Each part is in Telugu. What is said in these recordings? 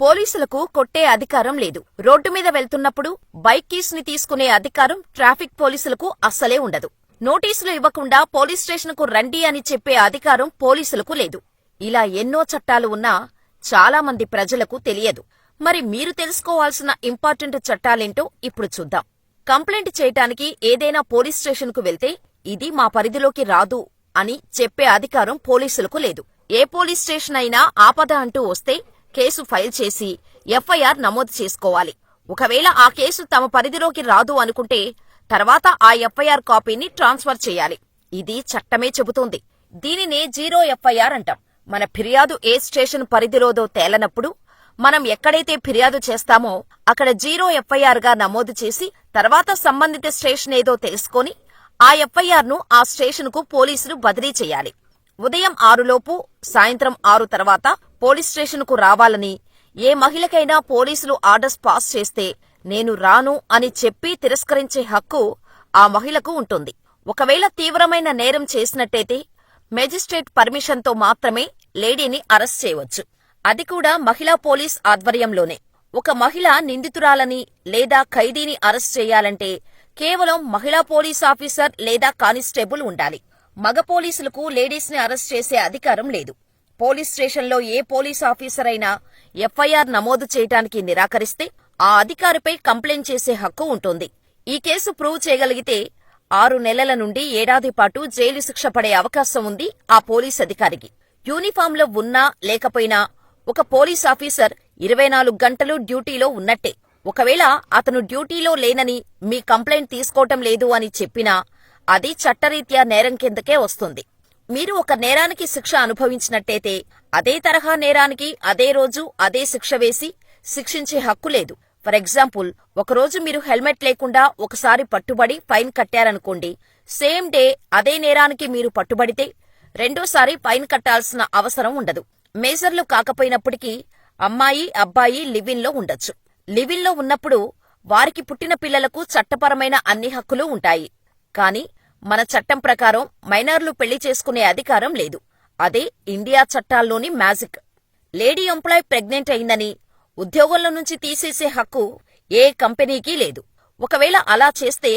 పోలీసులకు కొట్టే అధికారం లేదు. రోడ్డు మీద వెళ్తున్నప్పుడు బైక్ కీస్ ని తీసుకునే అధికారం ట్రాఫిక్ పోలీసులకు అస్సలే ఉండదు. నోటీసులు ఇవ్వకుండా పోలీస్ స్టేషన్కు రండి అని చెప్పే అధికారం పోలీసులకు లేదు. ఇలా ఎన్నో చట్టాలు ఉన్నా చాలా మంది ప్రజలకు తెలియదు. మరి మీరు తెలుసుకోవాల్సిన ఇంపార్టెంట్ చట్టాలేంటో ఇప్పుడు చూద్దాం. కంప్లైంట్ చేయటానికి ఏదైనా పోలీస్ స్టేషన్కు వెళ్తే ఇది మా పరిధిలోకి రాదు అని చెప్పే అధికారం పోలీసులకు లేదు. ఏ పోలీస్ స్టేషన్ అయినా ఆపద అంటూ వస్తే కేసు ఫైల్ చేసి ఎఫ్ఐఆర్ నమోదు చేసుకోవాలి. ఒకవేళ ఆ కేసు తమ పరిధిలోకి రాదు అనుకుంటే తర్వాత ఆ ఎఫ్ఐఆర్ కాపీని ట్రాన్స్ఫర్ చేయాలి. ఇది చట్టమే చెబుతోంది. దీనినే జీరో ఎఫ్ఐఆర్ అంటాం. మన ఫిర్యాదు ఏ స్టేషన్ పరిధిలోదో తేలనప్పుడు మనం ఎక్కడైతే ఫిర్యాదు చేస్తామో అక్కడ జీరో ఎఫ్ఐఆర్ గా నమోదు చేసి తర్వాత సంబంధిత స్టేషన్ ఏదో తెలుసుకొని ఆ ఎఫ్ఐఆర్ ను ఆ స్టేషన్ కు పోలీసులు బదిలీ చేయాలి. ఉదయం 6 లోపు సాయంత్రం 6 తర్వాత పోలీస్ స్టేషన్ కు రావాలని ఏ మహిళకైనా పోలీసులు ఆర్డర్స్ పాస్ చేస్తే నేను రాను అని చెప్పి తిరస్కరించే హక్కు ఆ మహిళకు ఉంటుంది. ఒకవేళ తీవ్రమైన నేరం చేసినట్టయితే మెజిస్ట్రేట్ పర్మిషన్తో మాత్రమే లేడీని అరెస్ట్ చేయవచ్చు. అది కూడా మహిళా పోలీస్ ఆధ్వర్యంలోనే. ఒక మహిళ నిందితురాలని లేదా ఖైదీని అరెస్ట్ చేయాలంటే కేవలం మహిళా పోలీస్ ఆఫీసర్ లేదా కానిస్టేబుల్ ఉండాలి. మగ పోలీసులకు లేడీస్ ని అరెస్ట్ చేసే అధికారం లేదు. పోలీస్ స్టేషన్లో ఏ పోలీస్ ఆఫీసర్ అయినా ఎఫ్ఐఆర్ నమోదు చేయటానికి నిరాకరిస్తే ఆ అధికారిపై కంప్లైంట్ చేసే హక్కు ఉంటుంది. ఈ కేసు ప్రూవ్ చేయగలిగితే 6 నెలల నుండి ఏడాది పాటు జైలు శిక్ష పడే అవకాశం ఉంది ఆ పోలీస్ అధికారికి. యూనిఫాంలో ఉన్నా లేకపోయినా ఒక పోలీస్ ఆఫీసర్ 24 గంటలు డ్యూటీలో ఉన్నట్టే. ఒకవేళ అతను డ్యూటీలో లేనని మీ కంప్లైంట్ తీసుకోవటం లేదు అని చెప్పినా అది చట్టరీత్యా నేరం కిందకే వస్తుంది. మీరు ఒక నేరానికి శిక్ష అనుభవించినట్టయితే అదే తరహా నేరానికి అదే రోజు అదే శిక్ష వేసి శిక్షించే హక్కు లేదు. ఫర్ ఎగ్జాంపుల్, ఒకరోజు మీరు హెల్మెట్ లేకుండా ఒకసారి పట్టుబడి ఫైన్ కట్టారనుకోండి. సేమ్ డే అదే నేరానికి మీరు పట్టుబడితే రెండోసారి ఫైన్ కట్టాల్సిన అవసరం ఉండదు. మేజర్లు కాకపోయినప్పటికీ అమ్మాయి అబ్బాయి లివిన్ లో ఉండొచ్చు. లివిన్ లో ఉన్నప్పుడు వారికి పుట్టిన పిల్లలకు చట్టపరమైన అన్ని హక్కులు ఉంటాయి. కానీ మన చట్టం ప్రకారం మైనర్లు పెళ్లి చేసుకునే అధికారం లేదు. అదే ఇండియా చట్టాల్లోని మ్యాజిక్. లేడీ ఎంప్లాయ్ ప్రెగ్నెంట్ అయిందని ఉద్యోగంలో నుంచి తీసేసే హక్కు ఏ కంపెనీకీ లేదు. ఒకవేళ అలా చేస్తే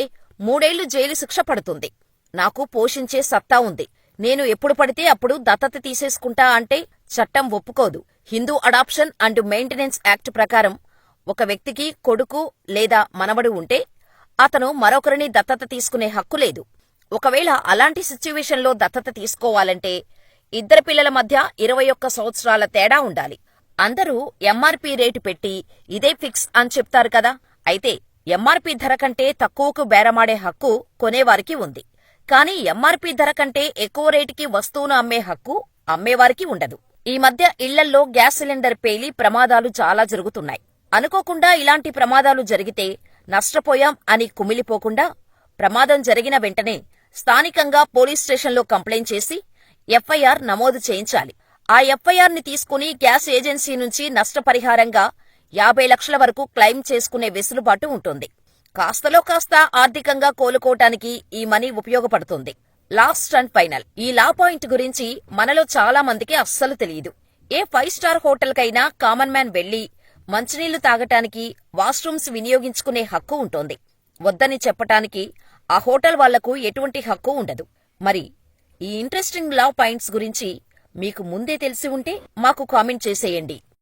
3 ఏళ్లు జైలు శిక్ష పడుతుంది. నాకు పోషించే సత్తా ఉంది, నేను ఎప్పుడు పడితే అప్పుడు దత్తత తీసేసుకుంటా అంటే చట్టం ఒప్పుకోదు. Hindu adoption and maintenance act ప్రకారం ఒక వ్యక్తికి కొడుకు లేదా మనవడు ఉంటే అతను మరొకరిని దత్తత తీసుకునే హక్కు లేదు. ఒకవేళ అలాంటి సిచ్యువేషన్లో దత్తత తీసుకోవాలంటే ఇద్దరి పిల్లల మధ్య 21 సంవత్సరాల తేడా ఉండాలి. అందరూ ఎంఆర్పీ రేటు పెట్టి ఇదే ఫిక్స్ అని చెప్తారు కదా. అయితే ఎంఆర్పీ ధర కంటే తక్కువకు బేరమాడే హక్కు కొనేవారికి ఉంది. కానీ ఎంఆర్పీ ధర కంటే ఎక్కువ రేటుకి వస్తువును అమ్మే హక్కు అమ్మేవారికి ఉండదు. ఈ మధ్య ఇళ్లల్లో గ్యాస్ సిలిండర్ పేలి ప్రమాదాలు చాలా జరుగుతున్నాయి. అనుకోకుండా ఇలాంటి ప్రమాదాలు జరిగితే నష్టపోయాం అని కుమిలిపోకుండా ప్రమాదం జరిగిన వెంటనే స్థానికంగా పోలీస్ స్టేషన్లో కంప్లైంట్ చేసి ఎఫ్ఐఆర్ నమోదు చేయించాలి. ఆ ఎఫ్ఐఆర్ ని తీసుకుని గ్యాస్ ఏజెన్సీ నుంచి నష్టపరిహారంగా 50 లక్షల వరకు క్లెయిమ్ చేసుకునే వెసులుబాటు ఉంటుంది. కాస్తలో కాస్త ఆర్థికంగా కోలుకోవటానికి ఈ మనీ ఉపయోగపడుతుంది. లాస్ట్ అండ్ ఫైనల్, ఈ లా పాయింట్ గురించి మనలో చాలా మందికి అస్సలు తెలియదు. ఏ 5 స్టార్ హోటల్కైనా కామన్ మ్యాన్ వెళ్లి మంచినీళ్లు తాగటానికి వాష్రూమ్స్ వినియోగించుకునే హక్కు ఉంటుంది. వద్దని చెప్పటానికి ఆ హోటల్ వాళ్లకు ఎటువంటి హక్కు ఉండదు. మరి ఈ ఇంట్రెస్టింగ్ లా పాయింట్స్ గురించి మీకు ముందే తెలిసి ఉంటే మాకు కామెంట్ చేసేయండి.